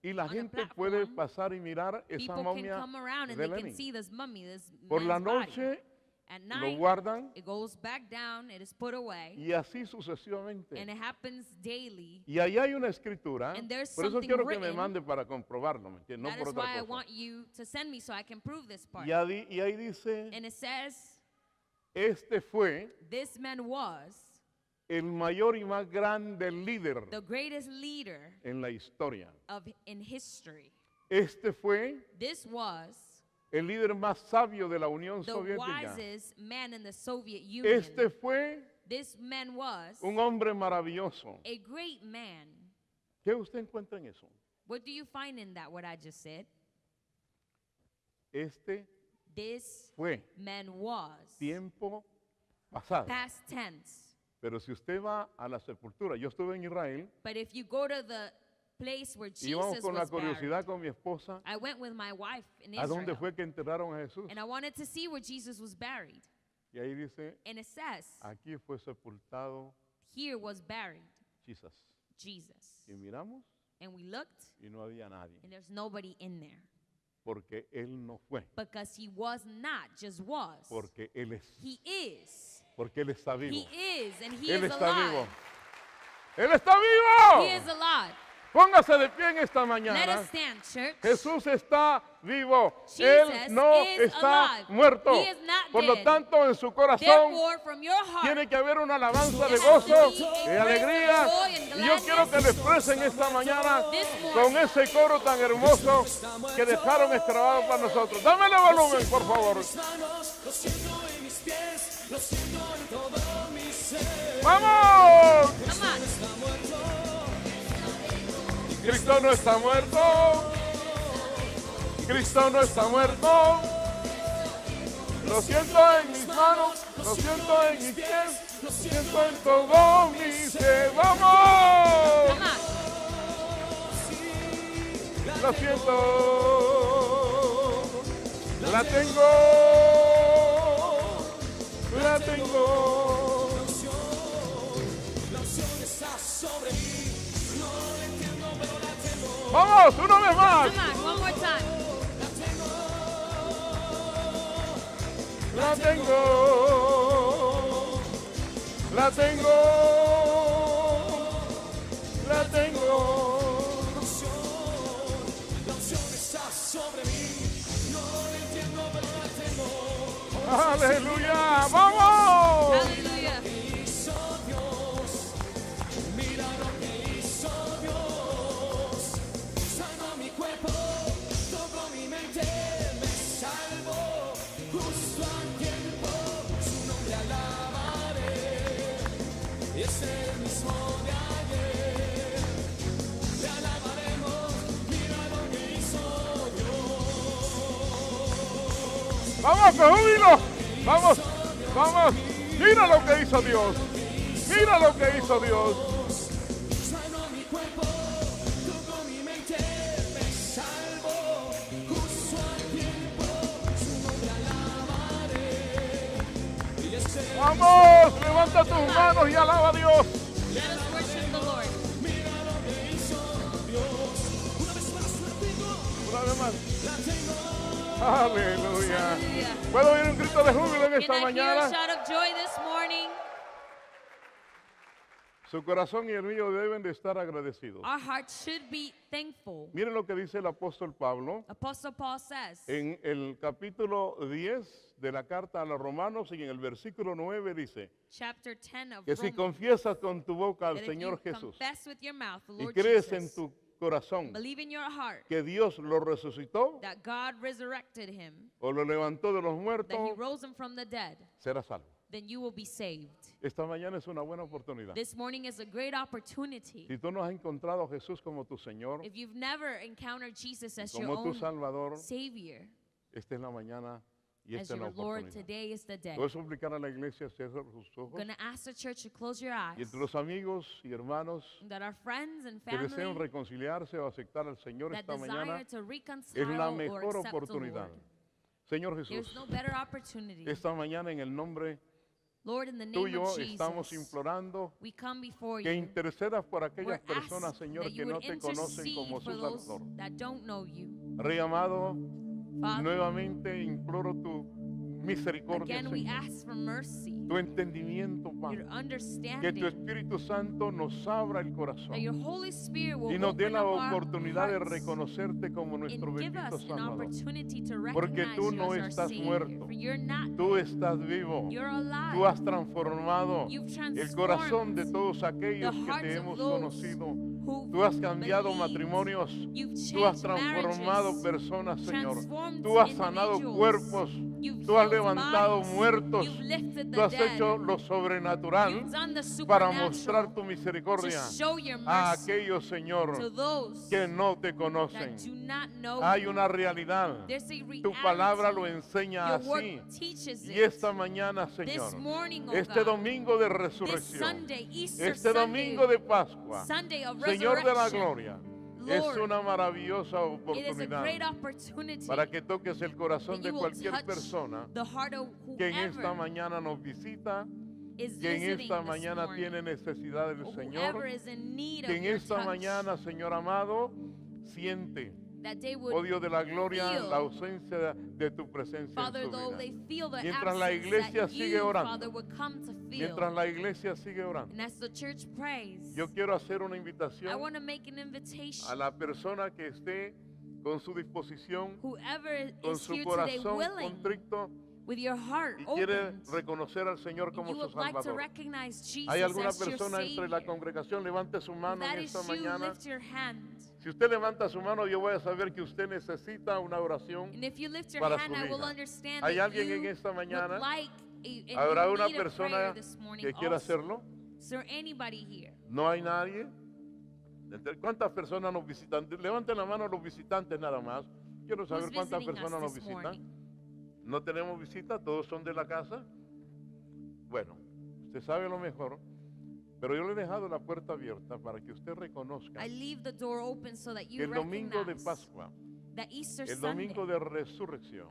y la on the gente puede platform, pasar y mirar esa people can momia come around and de they can Lenin. see this mummy, this Por la man's body. noche At lo night, guardan it goes back down, it is put away, y así sucesivamente. and it happens daily. Y ahí hay una escritura, And there's por eso something quiero que me written. mande para comprobarlo, ¿me entiendes? No That por is otra why I cosa. want you to send me so I can prove this part. Y ahí dice, And it says, este fue this man was el mayor y más grande líder the greatest leader en la historia. in history. Este fue This was el líder más sabio de la Unión the Soviética. wisest man in the Soviet Union. Este fue This man was un hombre maravilloso a great man ¿Qué usted encuentra en eso? What do you find in that, what I just said? Este This fue man was. tiempo pasado. Past tense. Pero si usted va a la sepultura, yo estuve en Israel But if you go to the place where y íbamos Jesus con la was buried, curiosidad con mi esposa I went with my wife in a dónde Israel. fue que enterraron a Jesús. And I wanted to see where Jesus was buried. Y ahí dice, And it says, aquí fue sepultado here was buried Jesus. Jesus. Y miramos And we looked, y no había nadie, and there's nobody in there. porque Él no fue, Because he was not, just was. porque Él es, He is. porque Él está vivo. He is, and he Él is está alive. vivo. Él está vivo. He is alive. Póngase de pie en esta Let mañana. us stand, church. Jesús está vivo. Jesus Él no is está alive. muerto. He is not Por lo dead. tanto, en su corazón Therefore, from your heart, tiene que haber una alabanza de there has gozo, to be a de praise alegría. of joy and Y yo quiero que gladness. le expresen esta mañana This con morning. ese coro tan hermoso que dejaron grabado para nosotros. Dámele volumen, por favor. Mis manos, lo siento en mis pies, lo siento en todo mi ser. ¡Vamos! Come on. Está muerto, Cristo no está muerto. Cristo no está muerto. Lo siento en mis manos, lo siento en mis pies, lo siento en todo mi ser. ¡Vamos! Come on. Lo siento. La tengo. La tengo. la unción está sobre mí. No la entiendo, pero la tengo. Vamos, una vez más. Come on, one more time. La tengo. La tengo. La tengo. La unción está sobre mí. No la entiendo, pero la tengo. Aleluya. Vamos. Hallelujah. Hizo Dios, mira lo que hizo Dios. Sanó mi cuerpo, tocó mi mente, me salvó. Justo a tiempo, su nombre alabaré. Y es el mismo de ayer. Le alabaremos, mira lo que hizo Dios. Vamos, con júbilo. Vamos, vamos. Mira lo que hizo Dios. Mira lo que hizo Dios. Sanó mi cuerpo, tocó mi mente, me salvó. Justo a tiempo, su nombre alabaré. Y es el Vamos, levanta tus manos y alaba a Dios. Let us worship the Lord. mira lo que hizo Dios. Una vez más la tengo, Una vez más. la tengo. Aleluya. Hallelujah. ¿Puedo oír un grito de júbilo en esta Can I hear a mañana? shout of joy this morning? Su corazón y el mío deben de estar agradecidos. Our hearts should be thankful. Miren lo que dice el apóstol Pablo Apostle Paul says en el capítulo 10 de la carta a los romanos y en el versículo 9 dice chapter 10 of que si Romans, confiesas con tu boca al that if Señor you Jesús confess with your mouth the y Lord crees en Jesus, tu corazón believe in your heart que Dios lo resucitó that God resurrected him, o lo levantó de los that he muertos, rose him from the dead, serás salvo. then you will be saved. Esta mañana es una buena oportunidad. This morning is a great opportunity. Si tú no has encontrado a Jesús como tu Señor, If you've never encountered Jesus as your como tu own Salvador, Savior, esta es la mañana y as esta es la your Lord, oportunidad. today is the day. Voy a suplicar a la iglesia cierre sus I'm ojos going to ask the church to close your y eyes, entre los amigos y hermanos that our friends and que desean family reconciliarse o aceptar al Señor that esta desire mañana, to es la reconcile or mejor accept the oportunidad. Lord. Señor There's Jesús, no better opportunity. esta mañana en el nombre Lord, in the name tuyo of estamos Jesus, implorando we come before que you. intercedas por We're aquellas personas, asking Señor, that que you no would te conocen intercede como for su those Salvador. that don't know you. Rey amado, Father, nuevamente imploro tu misericordia, again we Señor, ask for mercy, tu entendimiento, your Padre, que tu understanding, Espíritu Santo nos abra el corazón that your Holy Spirit will y nos dé open la up our oportunidad de hearts reconocerte como nuestro and give bendito us an Salvador. opportunity to Porque recognize tú you no as our estás Savior. muerto. For you're not Tú dead. estás vivo. You're alive. Tú has transformado You've el corazón de transformed todos aquellos the que hearts te of hemos those conocido. who Tú has cambiado believed. matrimonios. You've Tú has changed transformado marriages, personas, Señor. transformed Tú has sanado individuals. cuerpos. You've Tú has healed levantado bodies. muertos. You've lifted Tú the has dead. hecho lo sobrenatural You've done the para supernatural mostrar tu to misericordia show your a mercy aquellos, to Señor, those que no te that conocen. do not know Hay you. una realidad. There's a reality. Tu palabra lo enseña Your así. word teaches Y it. esta mañana, Señor, This morning, oh este God, domingo de this resurrección, Sunday, Easter este Sunday, domingo de Pascua, Sunday of Señor de la resurrection, gloria, es Lord, una maravillosa it is a great oportunidad opportunity para que toques el corazón that de you will cualquier touch persona the heart of que en esta whoever mañana nos visita, is que en visiting esta this mañana morning, tiene necesidad del whoever Señor, is in need que of en your esta touch, mañana, Señor amado, siente, that they would oh Dios de la gloria, feel, la ausencia de tu presencia Father, en su though vida. they feel the Mientras la absence, iglesia that sigue you, orando, Father, would come to feel. Mientras la iglesia sigue orando, And as the church prays, yo quiero hacer una I invitación want to make an a invitation. la persona que esté con su disposición, Whoever con is su here today corazón willing, contrito with your heart y quiere opened, reconocer al Señor and como you su would like to Salvador. recognize Jesus ¿Hay alguna as your persona entre la Savior, congregación? Levante su if mano that en is esta you, mañana. lift your hand. Si usted levanta su mano, yo voy a saber que usted necesita una oración. And if you lift your para hand, su I will vida. understand ¿Hay that alguien you en esta mañana? would like and ¿Habrá you una need a prayer persona this morning que quiera also. hacerlo? Is there anybody here? ¿No hay nadie? ¿Cuántas personas nos visitan? Levanten la mano los visitantes nada más. Quiero Who's saber cuántas visiting us personas nos this visitan. morning? ¿No tenemos visita? ¿Todos son de la casa? Bueno, usted sabe lo mejor. Pero yo le he dejado la puerta abierta para que usted reconozca I leave the door open so that que you el domingo de recognize Pascua, that Easter el Sunday, domingo de resurrección,